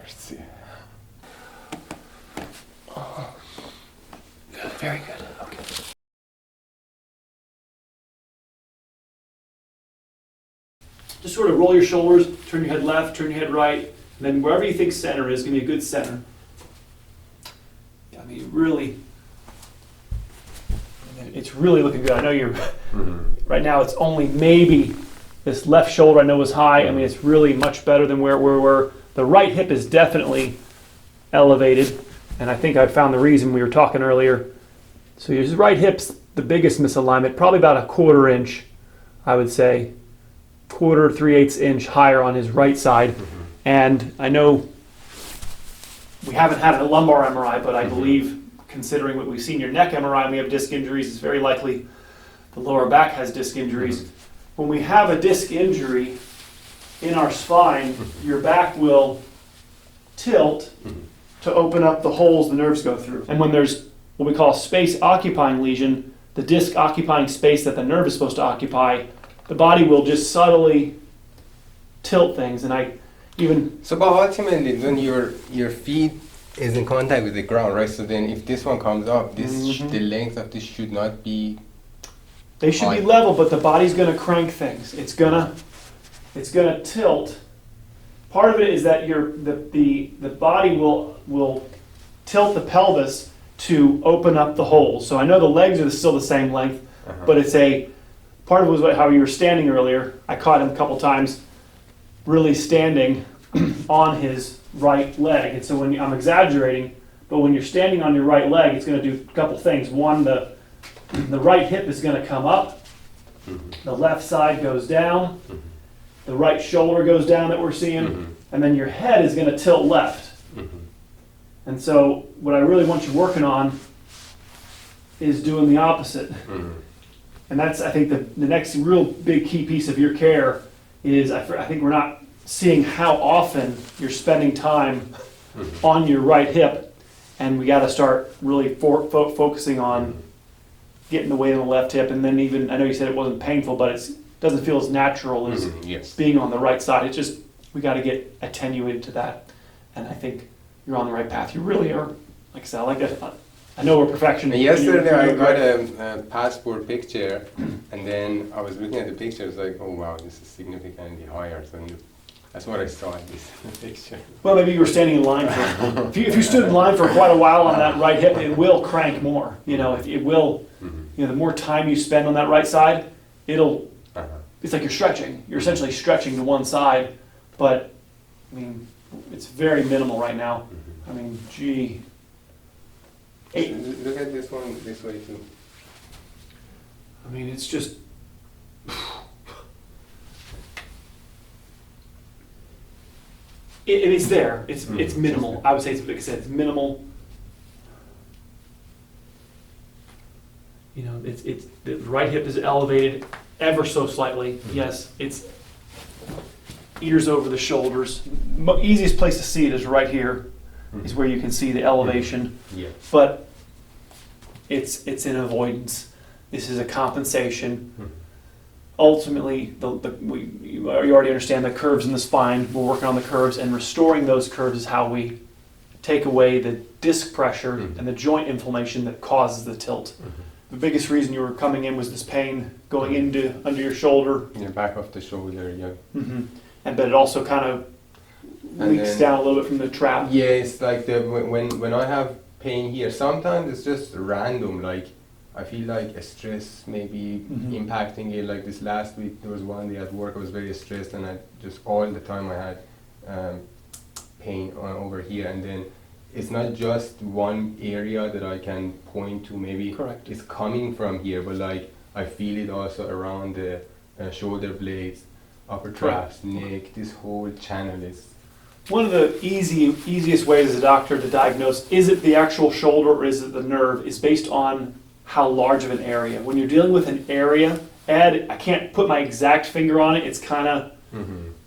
Let's see. Good, very good. Okay. Just sort of roll your shoulders, turn your head left, turn your head right, and then wherever you think center is, give me a good center. Yeah, I mean, really, it's really looking good. I know you're, right now it's only maybe this left shoulder I know is high. I mean, it's really much better than where we were. The right hip is definitely elevated, and I think I found the reason we were talking earlier. So your right hip's the biggest misalignment, probably about a 1/4 inch, I would say. 1/4, 3/8 inch higher on his right side. And I know we haven't had a lumbar MRI, but I believe, considering what we've seen your neck MRI, and we have disc injuries, it's very likely the lower back has disc injuries. When we have a disc injury in our spine, your back will tilt to open up the holes the nerves go through. And when there's what we call a space occupying lesion, the disc occupying space that the nerve is supposed to occupy, the body will just subtly tilt things. And I even... So, but ultimately, when your feet is in contact with the ground, right? So then if this one comes up, this the length of this should not be... They should be level, but the body's going to crank things. It's gonna tilt. Part of it is that the body will tilt the pelvis to open up the holes. So I know the legs are still the same length, but it's part of it was how you were standing earlier. I caught him a couple times really standing on his right leg. And so when I'm exaggerating, but when you're standing on your right leg, it's going to do a couple things. One, the right hip is going to come up, the left side goes down, the right shoulder goes down that we're seeing, and then your head is going to tilt left. And so what I really want you working on is doing the opposite. And that's, I think, the next real big key piece of your care is, I think we're not seeing how often you're spending time on your right hip, and we got to start really focusing on getting the weight on the left hip. And then even, I know you said it wasn't painful, but it doesn't feel as natural as being on the right side. It's just, we got to get attenuated to that. And I think you're on the right path. You really are. Like I said, I know we're perfectionists. Yesterday I got a passport picture, and then I was looking at the picture. I was like, oh wow, this is significantly higher. So that's what I saw in this picture. Well, maybe you were standing in line for. If you stood in line for quite a while on that right hip, it will crank more. You know, it will. You know, the more time you spend on that right side, it'll. It's like you're stretching. You're essentially stretching to one side, but I mean, it's very minimal right now. I mean, gee. Look at this one this way too. I mean, it's just. It's there. It's minimal. I would say, like I said, it's minimal. You know, it's the right hip is elevated ever so slightly. Yes, it's ears over the shoulders. Easiest place to see it is right here. Is where you can see the elevation. But it's in avoidance. This is a compensation. Ultimately, you already understand the curves in the spine. We're working on the curves, and restoring those curves is how we take away the disc pressure and the joint inflammation that causes the tilt. The biggest reason you were coming in was this pain going into under your shoulder. In the back of the shoulder, yeah. But it also kind of leaks down a little bit from the trap. Yeah, it's like when I have pain here, sometimes it's just random. Like I feel like a stress maybe impacting it. Like this last week, there was one day at work I was very stressed, and I just all the time I had pain over here, and then it's not just one area that I can point to. Maybe it's coming from here, but like I feel it also around the shoulder blades, upper traps, neck. This whole channel is. One of the easiest ways as a doctor to diagnose, is it the actual shoulder or is it the nerve, is based on how large of an area. When you're dealing with an area, Ed, I can't put my exact finger on it, it's kind of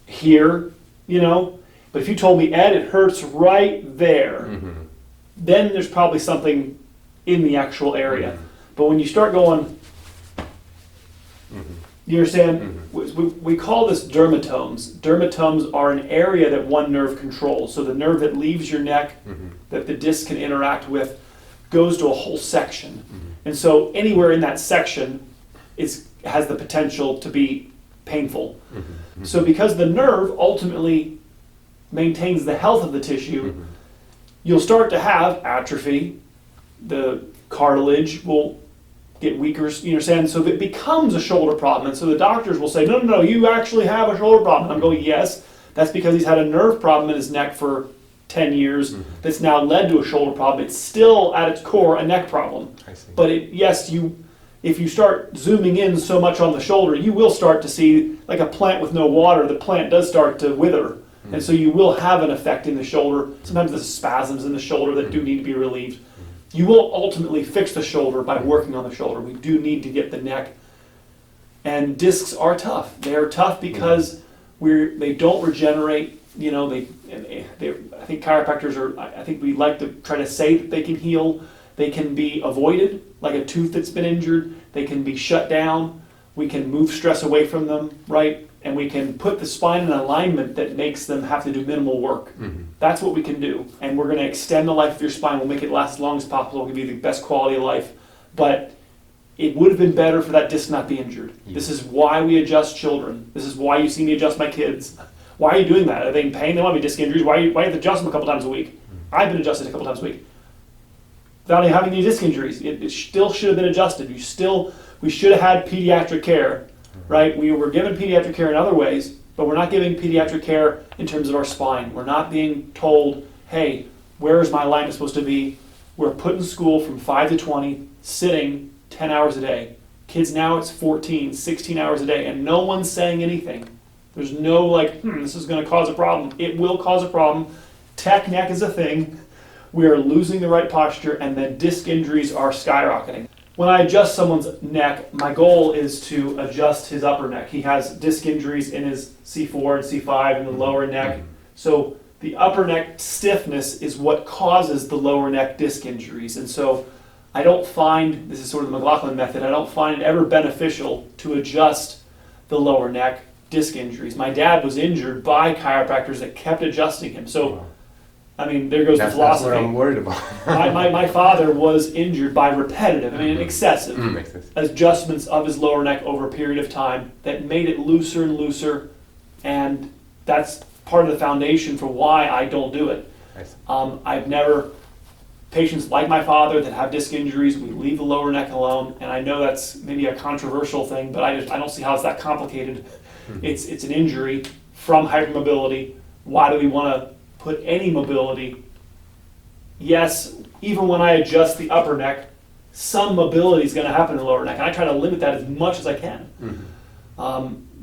here, you know, but if you told me, Ed, it hurts right there, then there's probably something in the actual area. But when you start going, You understand? We call this dermatomes. Dermatomes are an area that one nerve controls. So the nerve that leaves your neck, that the disc can interact with, goes to a whole section. And so anywhere in that section has the potential to be painful. So because the nerve ultimately maintains the health of the tissue, you'll start to have atrophy. The cartilage will get weaker, you understand? So it becomes a shoulder problem. And so the doctors will say, no, you actually have a shoulder problem. And I'm going, yes, that's because he's had a nerve problem in his neck for 10 years that's now led to a shoulder problem. It's still at its core a neck problem. I see. But if you start zooming in so much on the shoulder, you will start to see, like a plant with no water, the plant does start to wither. And so you will have an effect in the shoulder. Sometimes there's spasms in the shoulder that do need to be relieved. You will ultimately fix the shoulder by working on the shoulder. We do need to get the neck. And discs are tough. They are tough because they don't regenerate. You know, I think chiropractors I think we like to try to say that they can heal. They can be avoided, like a tooth that's been injured. They can be shut down. We can move stress away from them, right? And we can put the spine in alignment that makes them have to do minimal work. That's what we can do. And we're going to extend the life of your spine. We'll make it last as long as possible. We'll give you the best quality of life. But it would have been better for that disc not be injured. This is why we adjust children. This is why you see me adjust my kids. Why are you doing that? Are they in pain? They want to be disc injuries. Why do you have to adjust them a couple times a week? I've been adjusted a couple times a week. Without having any disc injuries, it still should have been adjusted. We should have had pediatric care, right? We were given pediatric care in other ways, but we're not giving pediatric care in terms of our spine. We're not being told, hey, where is my alignment supposed to be? We're put in school from 5 to 20, sitting 10 hours a day. Kids now, it's 14, 16 hours a day, and no one's saying anything. There's no this is going to cause a problem. It will cause a problem. Tech neck is a thing. We are losing the right posture, and then disc injuries are skyrocketing. When I adjust someone's neck, my goal is to adjust his upper neck. He has disc injuries in his C4 and C5 in the lower neck. So the upper neck stiffness is what causes the lower neck disc injuries. And so I don't find, this is sort of the McLaughlin method, I don't find it ever beneficial to adjust the lower neck disc injuries. My dad was injured by chiropractors that kept adjusting him. So I mean, there goes the philosophy. That's what I'm worried about. my father was injured by repetitive, excessive adjustments of his lower neck over a period of time that made it looser and looser, and that's part of the foundation for why I don't do it. I've never, patients like my father that have disc injuries, we leave the lower neck alone, and I know that's maybe a controversial thing, but I don't see how it's that complicated. It's an injury from hypermobility. Why do we want to put any mobility? Yes, even when I adjust the upper neck, some mobility is going to happen in the lower neck, and I try to limit that as much as I can.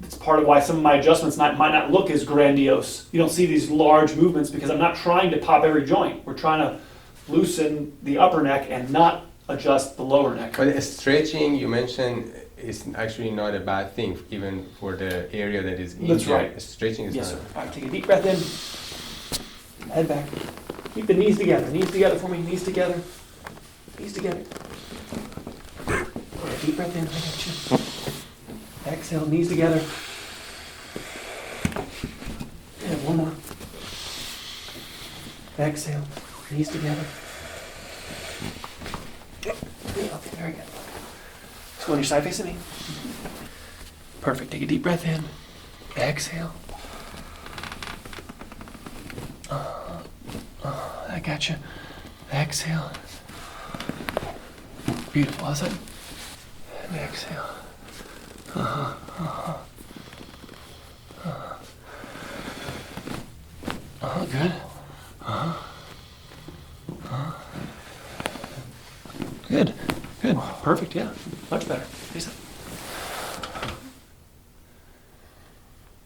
It's part of why some of my adjustments might not look as grandiose. You don't see these large movements because I'm not trying to pop every joint. We're trying to loosen the upper neck and not adjust the lower neck. But stretching, you mentioned, is actually not a bad thing, even for the area that is injured. That's right. Stretching is Yes, not. sir. All right, take a deep breath in. Head back. Keep the knees together. Knees together for me. Knees together. Knees together. Deep breath in. I got you. Exhale. Knees together. And one more. Exhale. Knees together. Okay, very good. Let's go on your side facing me. Perfect. Take a deep breath in. Exhale. I got you. Exhale. Beautiful. How's that? And exhale. Good. Good. Good. Perfect. Yeah. Much better.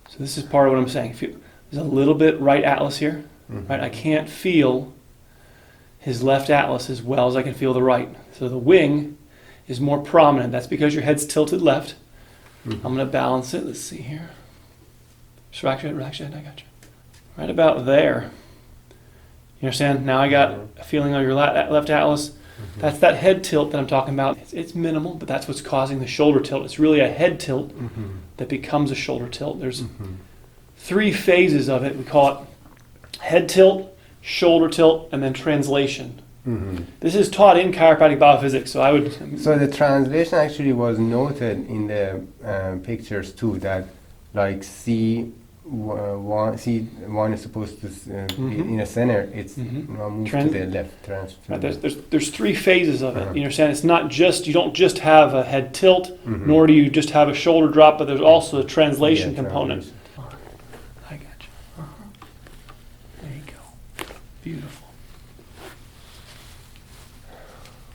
So this is part of what I'm saying. There's a little bit right atlas here. Right, I can't feel his left atlas as well as I can feel the right. So the wing is more prominent. That's because your head's tilted left. I'm going to balance it. Let's see here. Just relax your head. I got you. Right about there. You understand? Now I got a feeling on your left atlas. That's that head tilt that I'm talking about. It's minimal, but that's what's causing the shoulder tilt. It's really a head tilt that becomes a shoulder tilt. There's 3 phases of it. We call it head tilt, shoulder tilt, and then translation. This is taught in chiropractic biophysics, so I would... So the translation actually was noted in the pictures too, that like C1 is supposed to be in the center, it's moved to the left. Right, there's 3 phases of it. You understand? It's not just, you don't just have a head tilt, nor do you just have a shoulder drop, but there's also a translation component. I got you. There you go. Beautiful.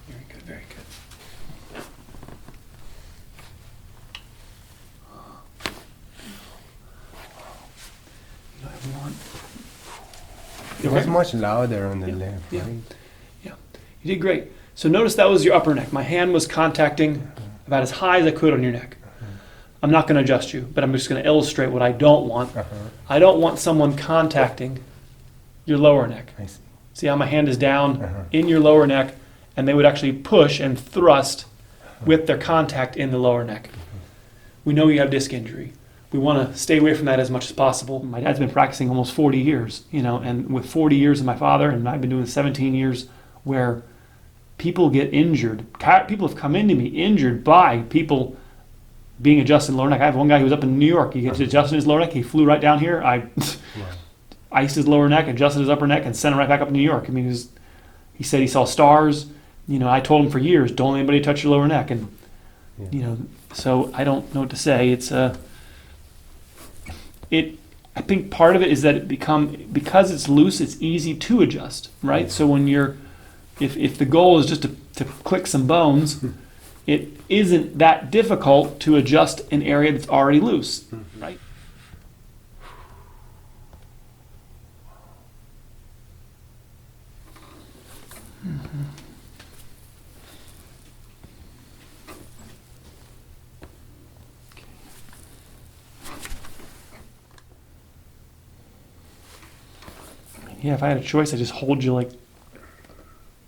Very good, very good. It was much louder on the left, Yeah. right? Yeah, you did great. So notice that was your upper neck. My hand was contacting about as high as I could on your neck. I'm not going to adjust you, but I'm just going to illustrate what I don't want. I don't want someone contacting your lower neck. I see. See how my hand is down in your lower neck, and they would actually push and thrust with their contact in the lower neck. We know you have disc injury. We want to stay away from that as much as possible. My dad's been practicing almost 40 years, and with 40 years of my father, and I've been doing 17 years, where people get injured. People have come into me injured by people being adjusted in the lower neck. I have one guy who was up in New York. He gets adjusted his lower neck. He flew right down here. I iced his lower neck, adjusted his upper neck, and sent him right back up to New York. I mean, he said he saw stars. I told him for years, don't let anybody touch your lower neck. And, so I don't know what to say. It's I think part of it is that because it's loose, it's easy to adjust, right? So when if the goal is just to click some bones, it isn't that difficult to adjust an area that's already loose, right? Yeah, if I had a choice, I'd just hold you like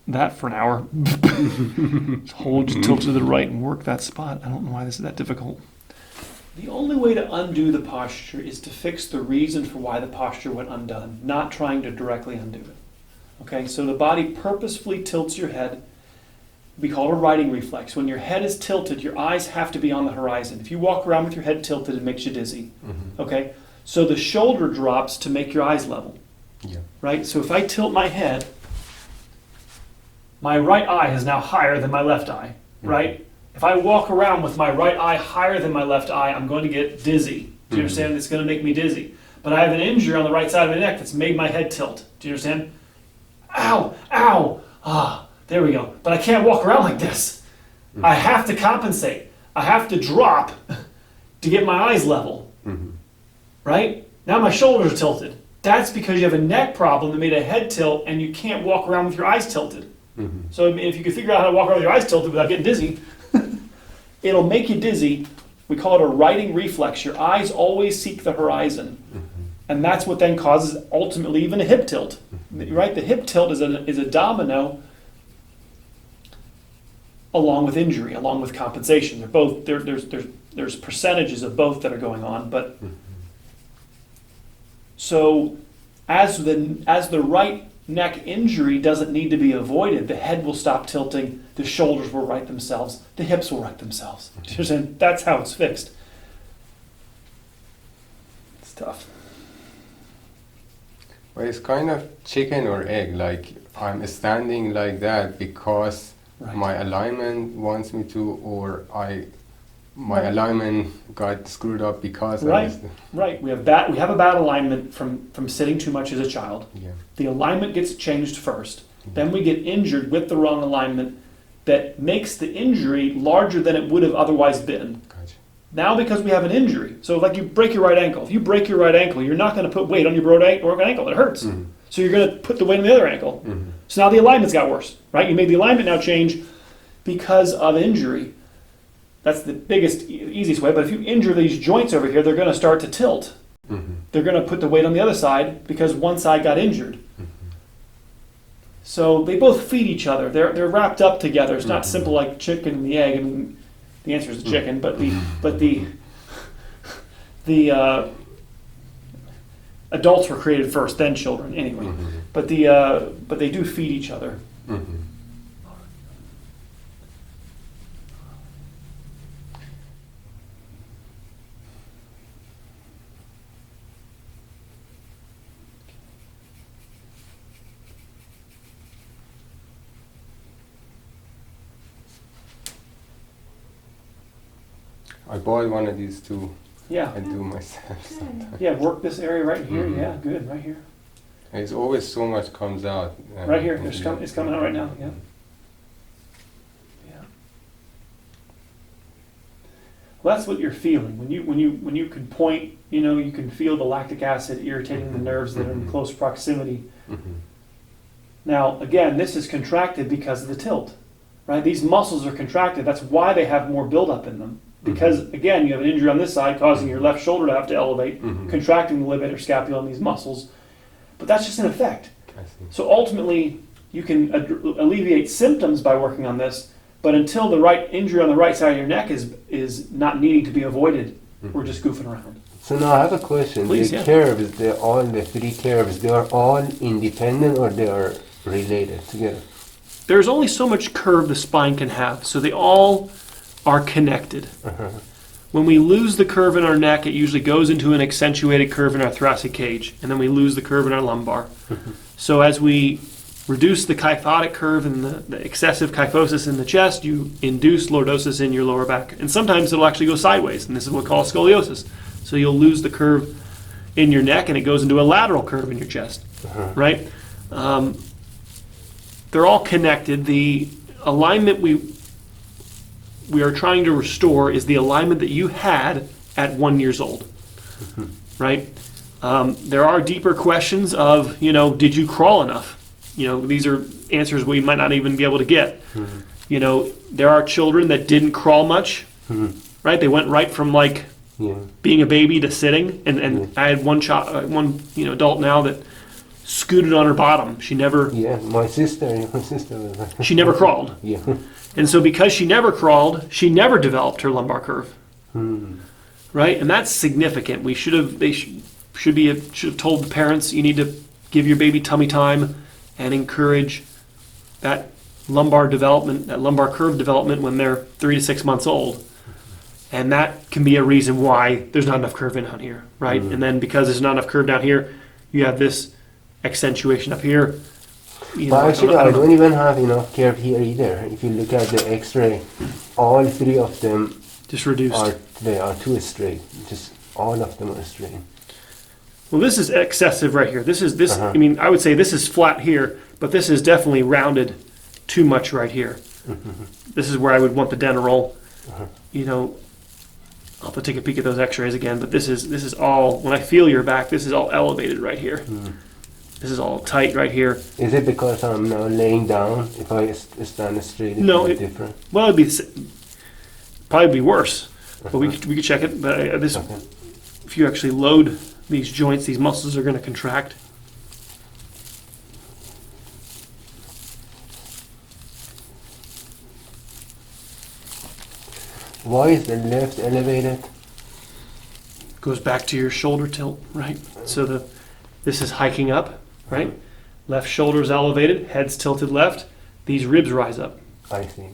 that for an hour. Just hold you, tilt to the right, and work that spot. I don't know why this is that difficult. The only way to undo the posture is to fix the reason for why the posture went undone, not trying to directly undo it. Okay, so the body purposefully tilts your head. We call it a riding reflex. When your head is tilted, your eyes have to be on the horizon. If you walk around with your head tilted, it makes you dizzy. Okay, so the shoulder drops to make your eyes level. Yeah. Right? So if I tilt my head, my right eye is now higher than my left eye, right? If I walk around with my right eye higher than my left eye, I'm going to get dizzy. Do you understand? It's going to make me dizzy. But I have an injury on the right side of my neck that's made my head tilt. Do you understand? Ow, ow, there we go. But I can't walk around like this. I have to compensate. I have to drop to get my eyes level, right? Now my shoulders are tilted. That's because you have a neck problem that made a head tilt and you can't walk around with your eyes tilted. So if you can figure out how to walk around with your eyes tilted without getting dizzy, it'll make you dizzy. We call it a riding reflex. Your eyes always seek the horizon. And that's what then causes ultimately even a hip tilt. Right? The hip tilt is a domino along with injury, along with compensation. They're both there's percentages of both that are going on, but so as the right neck injury doesn't need to be avoided, the head will stop tilting, the shoulders will right themselves, the hips will right themselves. That's how it's fixed. It's tough. Well, it's kind of chicken or egg. Like I'm standing like that because my alignment wants me to, or my alignment got screwed up because right. I was... Right. We have a bad alignment from sitting too much as a child. Yeah. The alignment gets changed first. Then we get injured with the wrong alignment that makes the injury larger than it would have otherwise been. Gotcha. Now because we have an injury. So like you break your right ankle. If you break your right ankle, you're not going to put weight on your broken ankle. It hurts. So you're going to put the weight on the other ankle. So now the alignment's got worse, right? You made the alignment now change because of injury. That's the biggest, easiest way. But if you injure these joints over here, they're going to start to tilt. They're going to put the weight on the other side because one side got injured. So they both feed each other. They're wrapped up together. It's not simple like chicken and the egg. I mean, the answer is chicken, but the adults were created first, then children. Anyway, but they do feed each other. I bought one of these too. Yeah. I do myself sometimes. Yeah, work this area right here. Yeah, good, right here. It's always so much comes out. Right here. It's coming out right now. Yeah. Yeah. Well, that's what you're feeling when you can point. You know, you can feel the lactic acid irritating the nerves that are in close proximity. Now, again, this is contracted because of the tilt, right? These muscles are contracted. That's why they have more buildup in them. Because, again, you have an injury on this side causing your left shoulder to have to elevate, contracting the levator scapula and these muscles. But that's just an effect. So ultimately, you can alleviate symptoms by working on this, but until the right injury on the right side of your neck is not needing to be avoided, we're just goofing around. So now I have a question. Please, the yeah. curves, the three curves, they are all independent or they are related together? There's only so much curve the spine can have, so they all are connected. When we lose the curve in our neck, it usually goes into an accentuated curve in our thoracic cage, and then we lose the curve in our lumbar. So as we reduce the kyphotic curve and the excessive kyphosis in the chest, you induce lordosis in your lower back. And sometimes it'll actually go sideways, and this is what we call scoliosis. So you'll lose the curve in your neck, and it goes into a lateral curve in your chest, right? They're all connected. The alignment we are trying to restore is the alignment that you had at 1 year old, right? There are deeper questions of, did you crawl enough? These are answers we might not even be able to get. There are children that didn't crawl much, right? They went right from being a baby to sitting. And I had one adult now that scooted on her bottom. She never. Yeah, my sister She never crawled. Yeah. And so because she never crawled, she never developed her lumbar curve. Right? And that's significant. They should have told the parents, you need to give your baby tummy time and encourage that lumbar development, that lumbar curve development when they're 3 to 6 months old. And that can be a reason why there's not enough curve in down here, right? And then because there's not enough curve down here, you have this accentuation up here. But actually, I don't even have enough curve here either. If you look at the X-ray, all three of them just reduced. They are too straight. Just all of them are straight. Well, this is excessive right here. I mean, I would say this is flat here, but this is definitely rounded too much right here. This is where I would want the dental roll. I'll have to take a peek at those X-rays again, but this is all, when I feel your back, this is all elevated right here. This is all tight right here. Is it because I'm now laying down? If I stand straight, it's different? Well, probably be worse, but we could check it. But if you actually load these joints, these muscles are going to contract. Why is the left elevated? Goes back to your shoulder tilt, right? So this is hiking up, right? Left shoulder's elevated, head's tilted left. These ribs rise up. I see.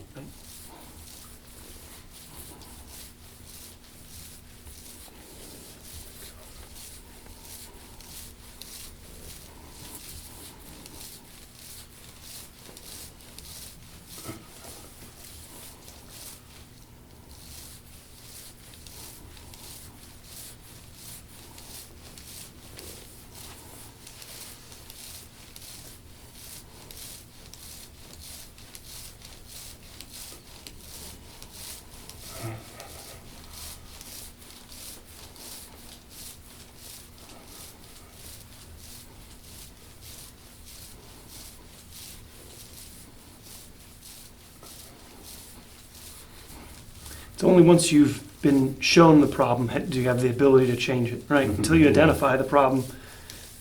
It's only once you've been shown the problem do you have the ability to change it, right? Until you identify the problem,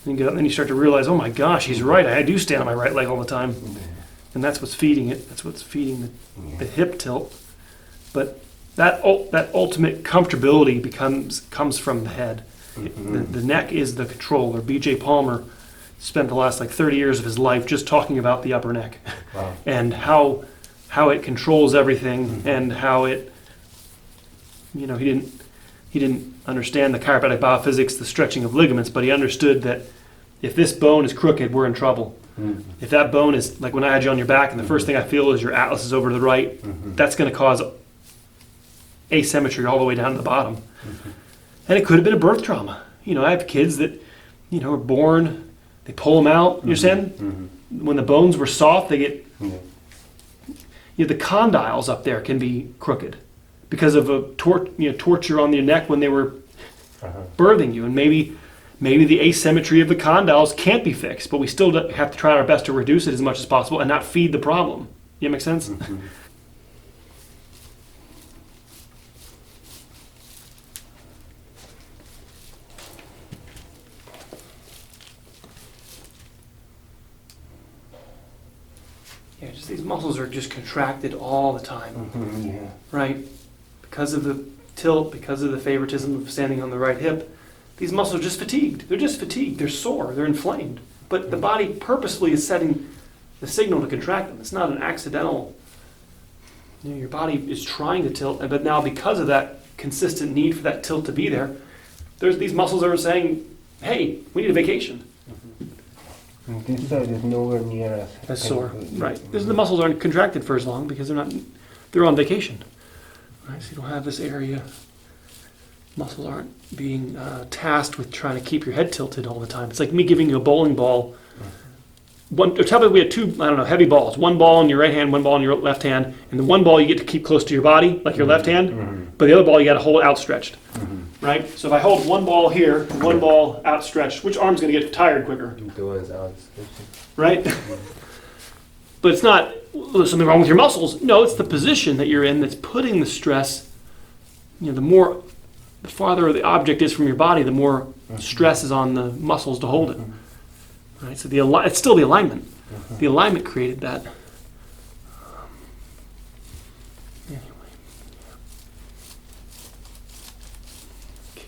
And you get up, and then you start to realize, oh my gosh, he's right. I do stand on my right leg all the time. And that's what's feeding it. That's what's feeding the hip tilt. But that ultimate comfortability comes from the head. The neck is the controller. B.J. Palmer spent the last 30 years of his life just talking about the upper neck. Wow. And how it controls everything, and how it, he didn't understand the chiropractic biophysics, the stretching of ligaments, but he understood that if this bone is crooked, we're in trouble. If that bone is, like when I had you on your back and the first thing I feel is your atlas is over to the right, that's going to cause asymmetry all the way down to the bottom. And it could have been a birth trauma. I have kids that, are born, they pull them out, you understand? When the bones were soft, they get, the condyles up there can be crooked because of a torture on your neck when they were birthing you. And maybe the asymmetry of the condyles can't be fixed, but we still have to try our best to reduce it as much as possible and not feed the problem. That make sense? Yeah, just these muscles are just contracted all the time, right? Because of the tilt, because of the favoritism of standing on the right hip, these muscles are just fatigued. They're just fatigued. They're sore. They're inflamed. But the body purposely is setting the signal to contract them. It's not an accidental. Your body is trying to tilt, but now because of that consistent need for that tilt to be there, there's these muscles that are saying, "Hey, we need a vacation." This side is nowhere near as sore, right? Because the muscles aren't contracted for as long because they're on vacation, right? So you don't have this area. Muscles aren't being tasked with trying to keep your head tilted all the time. It's like me giving you a bowling ball. Tell me we had two, heavy balls. One ball in your right hand, one ball in your left hand, and the one ball you get to keep close to your body, like your left hand, but the other ball you got to hold outstretched, right? So if I hold one ball here, one ball outstretched, which arm's going to get tired quicker? The one's outstretched. Right? But it's not, there's something wrong with your muscles. No, it's the position that you're in that's putting the stress. The farther the object is from your body, the more stress is on the muscles to hold it. Right? So it's still the alignment. The alignment created that. Anyway. Okay.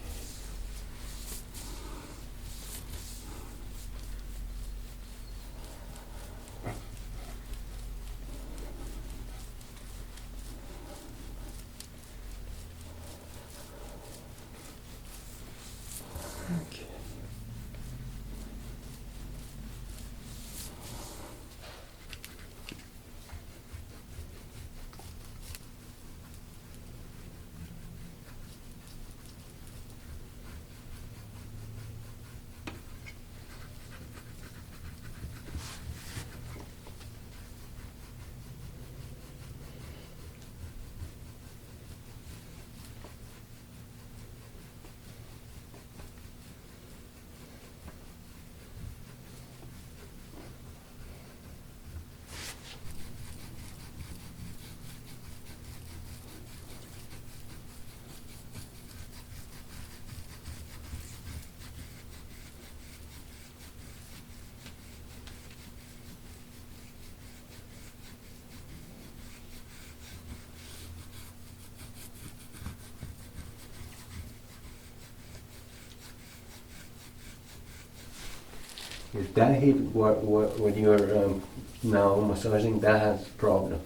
Okay. If that hip, what you're now massaging, that has problem.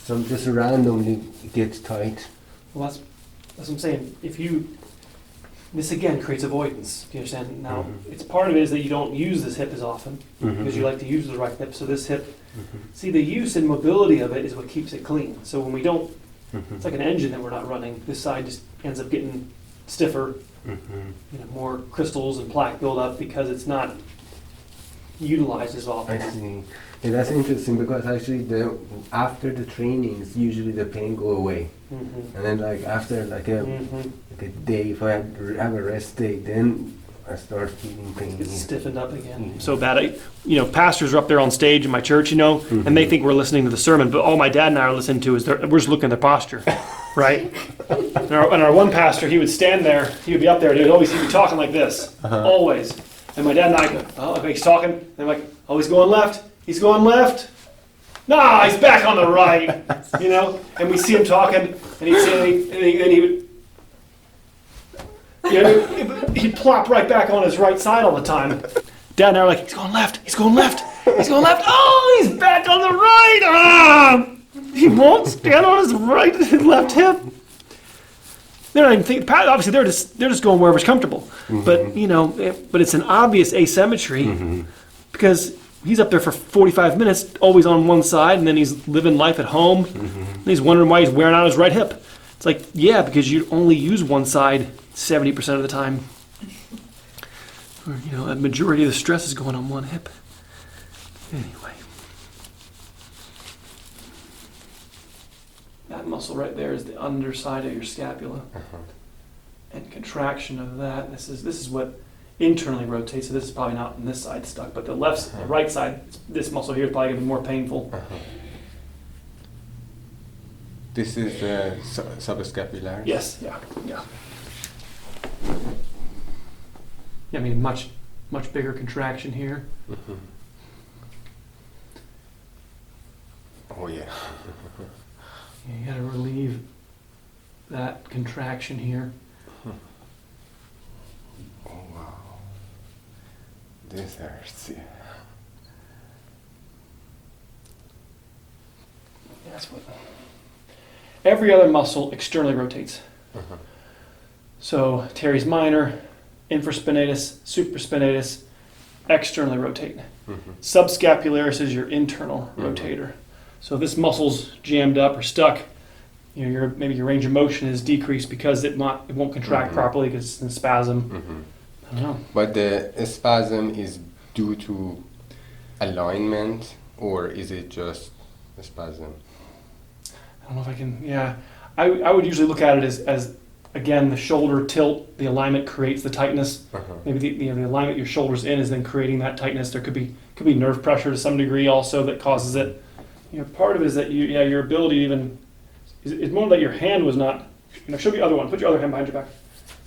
Some just randomly gets tight. Well, that's what I'm saying. This again creates avoidance. Do you understand? Now, it's part of it is that you don't use this hip as often because you like to use the right hip. So this hip, see, the use and mobility of it is what keeps it clean. So when we don't, it's like an engine that we're not running. This side just ends up getting stiffer, more crystals and plaque build up because it's not utilized as often. I see. Yeah, that's interesting because actually after the trainings, usually the pain go away. And then after a day, if I have a rest day, then I start feeling pain. It's stiffened up again. So bad. Pastors are up there on stage in my church, and they think we're listening to the sermon, but all my dad and I are listening to is we're just looking at their posture, right? And our one pastor, he would stand there, he would be up there, and he'd always be talking like this, always. And my dad and I go, oh, okay, he's talking. And I'm like, oh, he's going left. He's going left. Nah, he's back on the right. You know, and we see him talking, and he'd say, and he would, you know, he'd plop right back on his right side all the time. Dad and I are like, he's going left. He's going left. He's going left. Oh, he's back on the right. Ah, he won't stand on his right, his left hip. They're not even thinking. Obviously, they're just going wherever's comfortable. Mm-hmm. But you know, but it's an obvious asymmetry because he's up there for 45 minutes, always on one side, and then he's living life at home. And he's wondering why he's wearing out his right hip. It's like, yeah, because you only use one side 70% of the time. Or, you know, a majority of the stress is going on one hip. Anyway. That muscle right there is the underside of your scapula. And contraction of that, this is what internally rotates. So this is probably not on this side stuck, but the right side, this muscle here is probably going to be more painful. This is subscapularis? Yes, yeah. I mean, much bigger contraction here. Oh yeah. You got to relieve that contraction here. Oh wow. This hurts. Yeah. That's what. Every other muscle externally rotates. So teres minor, infraspinatus, supraspinatus, externally rotate. Subscapularis is your internal rotator. So if this muscle's jammed up or stuck, you know, maybe your range of motion is decreased because it won't contract properly because it's in spasm. I don't know. But the spasm is due to alignment, or is it just a spasm? I don't know if I can. Yeah, I would usually look at it as again the shoulder tilt. The alignment creates the tightness. Maybe the alignment your shoulder's in is then creating that tightness. There could be nerve pressure to some degree also that causes it. You know, part of it is that your ability even is more that your hand was not. You know, show me the other one. Put your other hand behind your back.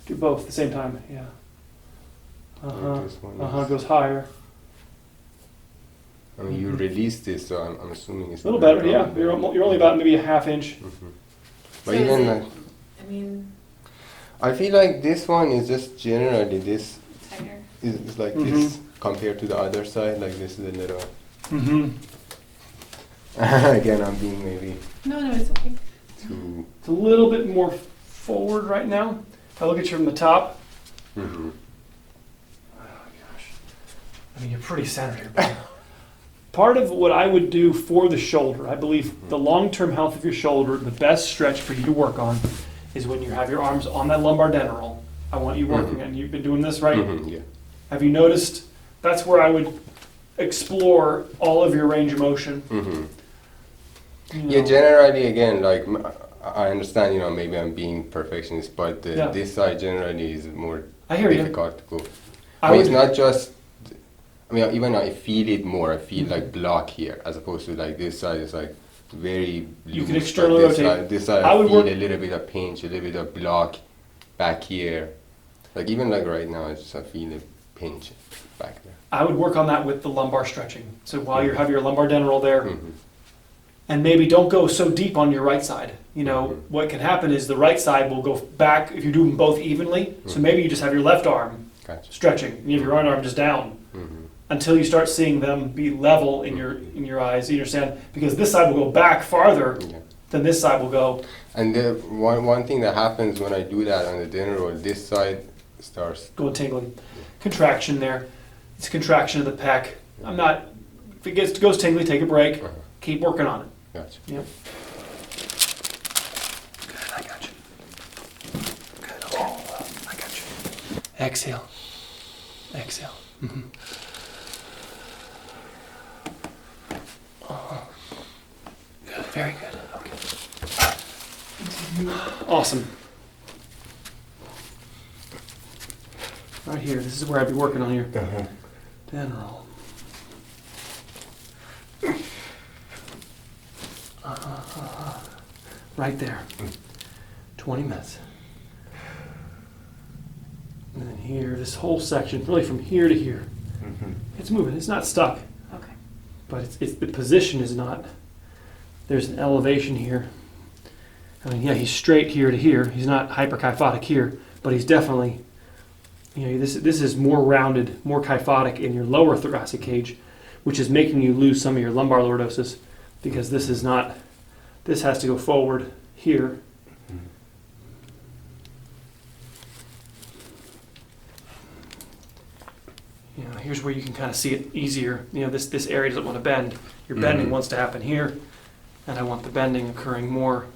Do both at the same time. Yeah. Goes higher. I mean, you release this, so I'm assuming it's a little better. Yeah, you're only about maybe a half inch. But even like, I mean, I feel like this one is just generally this tighter. is like this compared to the other side. Like this is a little. Again, I'm being maybe. No, it's okay. Too. It's a little bit more forward right now. If I look at you from the top. Oh gosh. I mean, you're pretty centered here. Part of what I would do for the shoulder, I believe the long-term health of your shoulder, the best stretch for you to work on is when you have your arms on that lumbar dental. I want you working, and you've been doing this, right? Yeah. Have you noticed? That's where I would explore all of your range of motion. You know. Yeah, generally, again, like I understand, you know, maybe I'm being perfectionist, but this side generally is more difficult to go. But it's not just. I mean, even I feel it more. I feel like block here, as opposed to like this side is like very loose. You can externally rotate. This side I feel a little bit of pinch, a little bit of block back here. Like even like right now, I feel a pinch back there. I would work on that with the lumbar stretching. So while you have your lumbar dental there, and maybe don't go so deep on your right side. You know, what can happen is the right side will go back if you do them both evenly. So maybe you just have your left arm stretching, and you have your right arm just down. Until you start seeing them be level in your eyes, you understand? Because this side will go back farther than this side will go. And the one thing that happens when I do that on the dinner roll, this side starts going tingling. Contraction there. It's contraction of the pec. I'm not. If it goes tingly, take a break. Keep working on it. Gotcha. Yep. Good, I got you. Good. Oh, I got you. Exhale. Exhale. Good. Very good. Okay. Awesome. Right here. This is where I'd be working on your dental. Right there. 20 minutes. And then here, this whole section, really from here to here. It's moving, it's not stuck, Okay. but it's the position is not. There's an elevation here. I mean, yeah, he's straight here to here. He's not hyperkyphotic here, but he's definitely, you know, this is more rounded, more kyphotic in your lower thoracic cage, which is making you lose some of your lumbar lordosis because this is not, this has to go forward here. You know, here's where you can kind of see it easier. You know, this area doesn't want to bend. Your bending wants to happen here, and I want the bending occurring more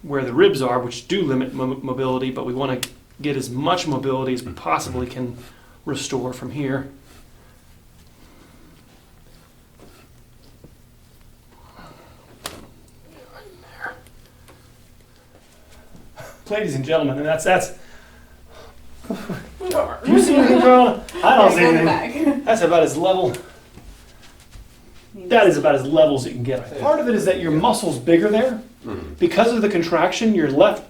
where the ribs are, which do limit mobility, but we want to get as much mobility as we possibly can restore from here. Ladies and gentlemen, and that's. Do you see anything, Carl? I don't see anything. Back. That's about as level. That is about as level as you can get. Part of it is that your muscle's bigger there. Because of the contraction, your left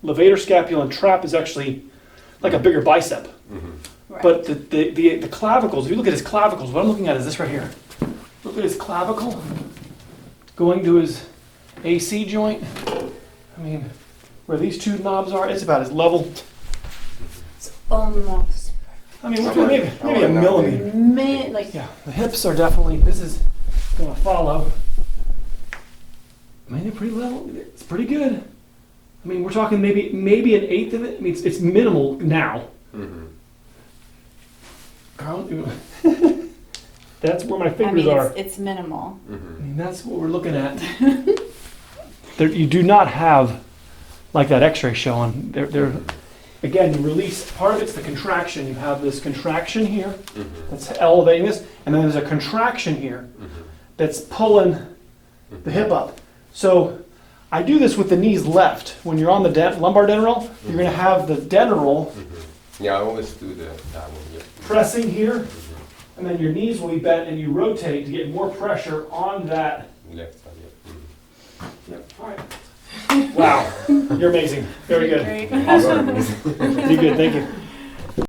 levator scapula trap is actually like a bigger bicep. Right. But the clavicles, if you look at his clavicles, what I'm looking at is this right here. Look at his clavicle going to his AC joint. I mean, where these two knobs are, it's about as level. It's almost I mean, maybe a millimeter. like Yeah, the hips are definitely, this is going to follow. I mean, they're pretty level. It's pretty good. I mean, we're talking maybe an eighth of it. I mean, it's minimal now. Carl, that's where my fingers are. it's minimal. I mean, that's what we're looking at. You do not have like that X-ray showing. Again, you release. Part of it's the contraction. You have this contraction here that's elevating this, and then there's a contraction here that's pulling the hip up. So I do this with the knees left. When you're on the lumbar dental, you're going to have the dental Yeah, I always do that one. Yeah. pressing here, and then your knees will be bent, and you rotate to get more pressure on that. Left side. Yeah. Yep. All right. Wow, you're amazing. Very good. Great. Awesome. You're good. Thank you.